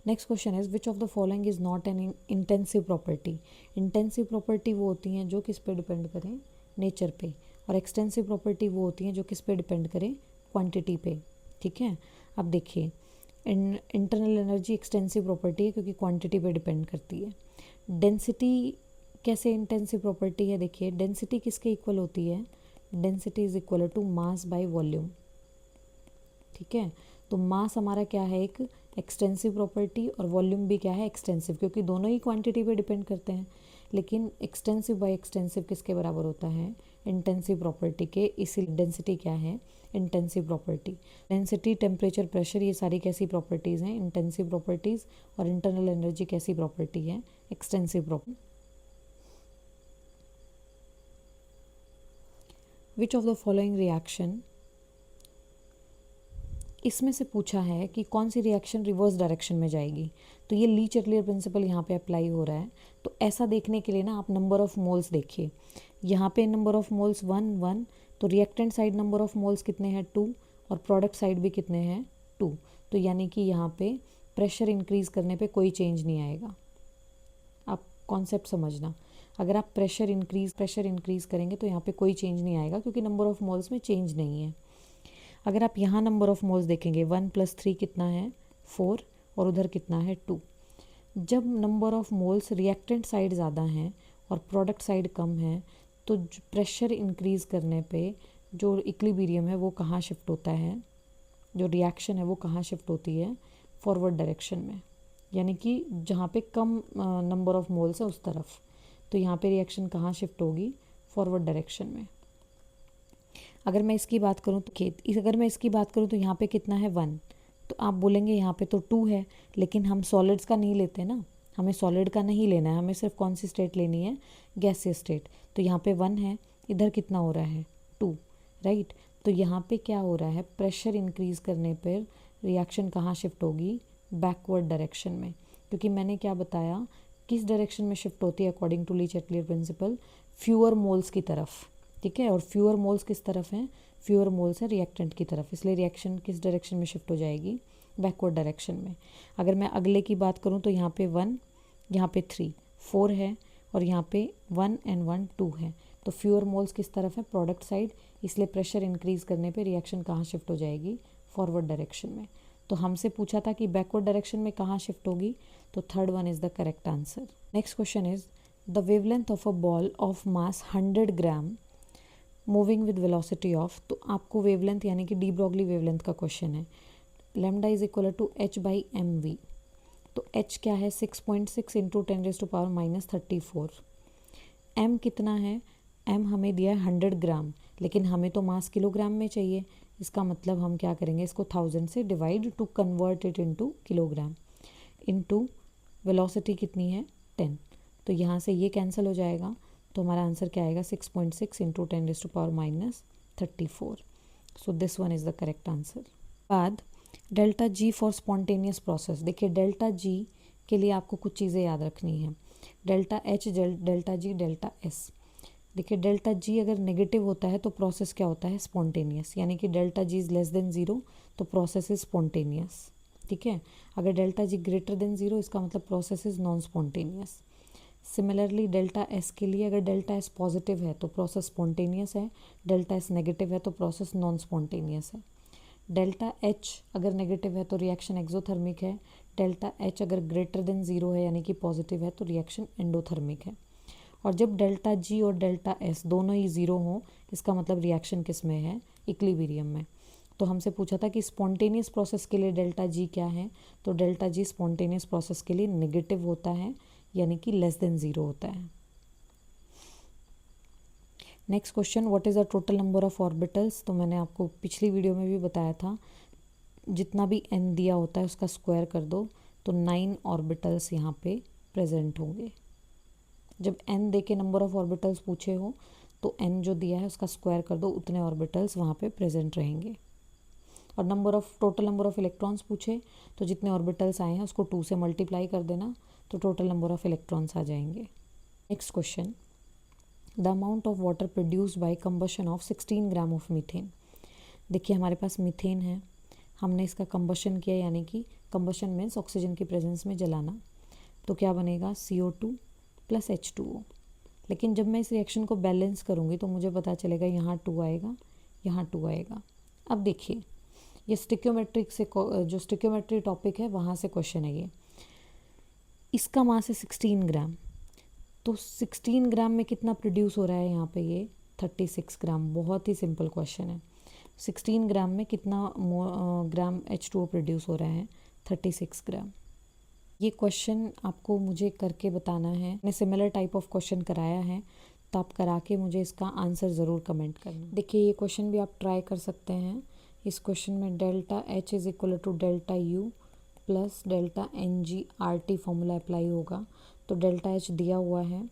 A: Next question is which of the following is not an intensive property. Intensive property वो होती हैं जो किस पे डिपेंड करें नेचर पे, और एक्सटेंसिव प्रॉपर्टी वो होती हैं जो किस पे डिपेंड करें क्वांटिटी पे, ठीक है। अब देखिए इंटरनल एनर्जी एक्सटेंसिव प्रॉपर्टी है क्योंकि क्वांटिटी पे डिपेंड करती है। डेंसिटी कैसे इंटेंसिव प्रॉपर्टी है, देखिए डेंसिटी किसके इक्वल होती है, density is equal to mass by volume, ठीक है। तो मास हमारा क्या है, एक एक्सटेंसिव प्रॉपर्टी, और वॉल्यूम भी क्या है, एक्सटेंसिव, क्योंकि दोनों ही क्वांटिटी पे डिपेंड करते हैं। लेकिन एक्सटेंसिव बाय एक्सटेंसिव किसके बराबर होता है, इंटेंसिव प्रॉपर्टी के। इसी डेंसिटी क्या है, intensive property. Density, temperature, pressure, ये सारी कैसी प्रॉपर्टीज़ हैं, इंटेंसिव प्रॉपर्टीज़। और इंटरनल एनर्जी कैसी प्रॉपर्टी है, extensive property. Which of the following reaction, इसमें से पूछा है कि कौन सी रिएक्शन रिवर्स डायरेक्शन में जाएगी। तो ये ली चटलियर प्रिंसिपल यहाँ पे अप्लाई हो रहा है। तो ऐसा देखने के लिए ना आप नंबर ऑफ मोल्स देखिए। यहाँ पे नंबर ऑफ मोल्स 1 तो reactant side number of moles कितने हैं 2, और प्रोडक्ट साइड भी कितने हैं 2। तो यानी कि यहाँ पे प्रेशर इंक्रीज़ करने पे कोई चेंज नहीं आएगा। आप कॉन्सेप्ट समझना, अगर आप प्रेशर इंक्रीज़ करेंगे तो यहाँ पे कोई चेंज नहीं आएगा, क्योंकि नंबर ऑफ मोल्स में चेंज नहीं है। अगर आप यहाँ नंबर ऑफ मोल्स देखेंगे 1 + 3 कितना है 4, और उधर कितना है 2। जब number of moles reactant side ज़्यादा हैं और प्रोडक्ट साइड कम है, तो प्रेशर इंक्रीज़ करने पे जो इक्विलिब्रियम है वो कहाँ शिफ्ट होता है, जो रिएक्शन है वो कहाँ शिफ्ट होती है, फॉरवर्ड डायरेक्शन में। यानी कि जहाँ पे कम नंबर ऑफ मोल्स है उस तरफ। तो यहाँ पे रिएक्शन कहाँ शिफ्ट होगी, फॉरवर्ड डायरेक्शन में। अगर मैं इसकी बात करूँ तो यहाँ पे कितना है 1। तो आप बोलेंगे यहाँ पे तो 2 है, लेकिन हम सॉलिड्स का नहीं लेते ना, हमें सॉलिड का नहीं लेना है, हमें सिर्फ कौन सी स्टेट लेनी है, गैसियस स्टेट। तो यहाँ पे 1 है, इधर कितना हो रहा है 2, राइट। तो यहाँ पे क्या हो रहा है, प्रेशर इंक्रीज़ करने पर रिएक्शन कहाँ शिफ्ट होगी, बैकवर्ड डायरेक्शन में। क्योंकि मैंने क्या बताया, किस डायरेक्शन में शिफ्ट होती है according to Le Chatelier principle, fewer moles की तरफ, ठीक है। और फ्यूअर मोल्स किस तरफ हैं, फ्यूअर मोल्स है रिएक्टेंट की तरफ, इसलिए रिएक्शन किस डायरेक्शन में शिफ्ट हो जाएगी, बैकवर्ड डायरेक्शन में। अगर मैं अगले की बात करूँ तो यहाँ पे 1, यहाँ पे 3, 4 है, और यहाँ पे 1 and 1 2 है। तो फ्यूअर मोल्स किस तरफ है, प्रोडक्ट साइड, इसलिए प्रेशर इंक्रीज़ करने पे रिएक्शन कहाँ शिफ्ट हो जाएगी, फॉरवर्ड डायरेक्शन में। तो हमसे पूछा था कि बैकवर्ड डायरेक्शन में कहाँ शिफ्ट होगी, तो third one is the correct answer. Next question is the wavelength of a ball of mass 100 gram moving with velocity of. तो आपको वेवलेंथ यानी कि डी ब्रॉगली वेवलेंथ का क्वेश्चन है। Lambda is equal to h/mv। तो h क्या है, 6.6 into 10⁻34। m कितना है, m हमें दिया है 100 ग्राम, लेकिन हमें तो मास किलोग्राम में चाहिए। इसका मतलब हम क्या करेंगे, इसको 1000 से divide two convert it into kilogram, into velocity कितनी है 10। तो यहाँ से ये कैंसिल हो जाएगा, तो हमारा आंसर क्या आएगा, 6.6 into 10⁻34। So this one is the correct answer. बाद delta G for spontaneous process. देखिए डेल्टा जी के लिए आपको कुछ चीज़ें याद रखनी है, delta H, delta G, delta S. देखिए डेल्टा जी अगर नेगेटिव होता है तो प्रोसेस क्या होता है, स्पॉन्टेनियस, यानी कि delta G is less than 0 तो प्रोसेस इज स्पॉन्टेनियस, ठीक है। अगर डेल्टा जी ग्रेटर देन 0 इसका मतलब process is non spontaneous. Similarly delta S के लिए अगर डेल्टा एस पॉजिटिव है तो प्रोसेस स्पॉन्टेनियस है, डेल्टा एस नेगेटिव है तो प्रोसेस नॉन स्पॉन्टेनियस है। डेल्टा एच अगर नेगेटिव है तो रिएक्शन एक्सोथर्मिक है, डेल्टा एच अगर ग्रेटर देन 0 है यानी कि पॉजिटिव है तो रिएक्शन एंडोथर्मिक है। और जब डेल्टा जी और डेल्टा एस दोनों ही 0 हों इसका मतलब रिएक्शन किस में है, इक्विलिब्रियम में। तो हमसे पूछा था कि स्पॉन्टेनियस प्रोसेस के लिए डेल्टा जी क्या है, तो डेल्टा जी स्पॉन्टेनियस प्रोसेस के लिए नेगेटिव होता है, यानी कि लेस देन 0 होता है। Next question, what is the total number of orbitals. तो मैंने आपको पिछली वीडियो में भी बताया था, जितना भी n दिया होता है उसका स्क्वायर कर दो तो 9 ऑर्बिटल्स यहाँ पे प्रेजेंट होंगे। जब n दे के नंबर ऑफ ऑर्बिटल्स पूछे हो तो n जो दिया है उसका स्क्वायर कर दो, उतने ऑर्बिटल्स वहाँ पे प्रेजेंट रहेंगे। और टोटल नंबर ऑफ इलेक्ट्रॉन्स पूछे तो जितने ऑर्बिटल्स आए हैं उसको 2 से मल्टीप्लाई कर देना तो टोटल नंबर ऑफ इलेक्ट्रॉन्स आ जाएंगे। Next question, the amount of water produced by combustion of 16 gram of methane. देखिए हमारे पास मीथेन है, हमने इसका कंबशन किया, यानी कि कंबशन मीन्स ऑक्सीजन की प्रेजेंस में जलाना। तो क्या बनेगा, CO2 + H2O। लेकिन जब मैं इस रिएक्शन को बैलेंस करूँगी तो मुझे पता चलेगा यहाँ 2 आएगा, यहाँ 2 आएगा। अब देखिए ये स्टिक्योमेट्रिक से जो स्टिक्योमेट्री टॉपिक है वहाँ से क्वेश्चन है ये। इसका मास है 16 ग्राम, तो 16 ग्राम में कितना प्रोड्यूस हो रहा है यहाँ पे, ये 36 ग्राम। बहुत ही सिंपल क्वेश्चन है। 16 ग्राम में कितना ग्राम H2O प्रोड्यूस हो रहा है, 36 ग्राम। ये क्वेश्चन आपको मुझे करके बताना है। मैंने सिमिलर टाइप ऑफ क्वेश्चन कराया है, तो आप करा के मुझे इसका आंसर ज़रूर कमेंट करना। देखिए ये क्वेश्चन भी आप ट्राई कर सकते हैं। इस क्वेश्चन में delta H is equal to delta U plus delta n g R T formula apply होगा। तो डेल्टा एच दिया हुआ है,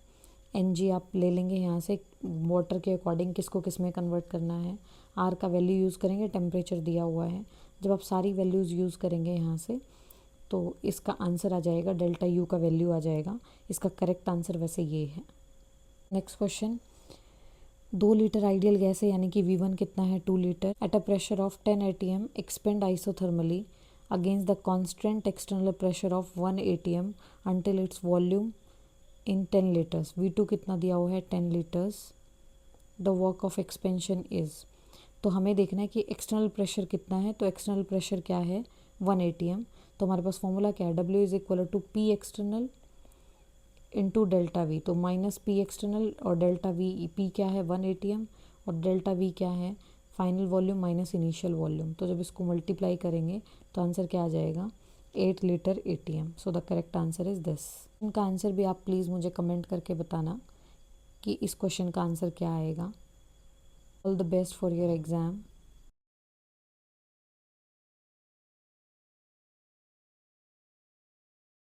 A: एन जी आप ले लेंगे यहाँ से वाटर के अकॉर्डिंग किसको किस में कन्वर्ट करना है। आर का वैल्यू यूज़ करेंगे, टेम्परेचर दिया हुआ है। जब आप सारी वैल्यूज़ यूज़ करेंगे यहाँ से तो इसका आंसर आ जाएगा, डेल्टा यू का वैल्यू आ जाएगा। इसका करेक्ट आंसर वैसे ये है। Next question, 2 litre ideal gas है यानी कि V1 कितना है 2 litre at a pressure of 10 atm expand isothermally against the constant external pressure of 1 atm until its volume in 10 litres. V2 कितना दिया हुआ है 10 litres. The work of expansion is, तो हमें देखना है कि एक्सटर्नल प्रेशर कितना है। तो एक्सटर्नल प्रेशर क्या है 1 atm। तो हमारे पास फॉर्मूला क्या है, W is equal to P external into delta V. तो माइनस P एक्सटर्नल और डेल्टा वी, P क्या है 1 atm और डेल्टा V क्या है final volume minus initial volume. तो जब इसको मल्टीप्लाई करेंगे तो आंसर क्या आ जाएगा 8 litre atm। So the correct answer is this. इनका आंसर भी आप प्लीज़ मुझे कमेंट करके बताना कि इस क्वेश्चन का आंसर क्या आएगा। All the best for your exam.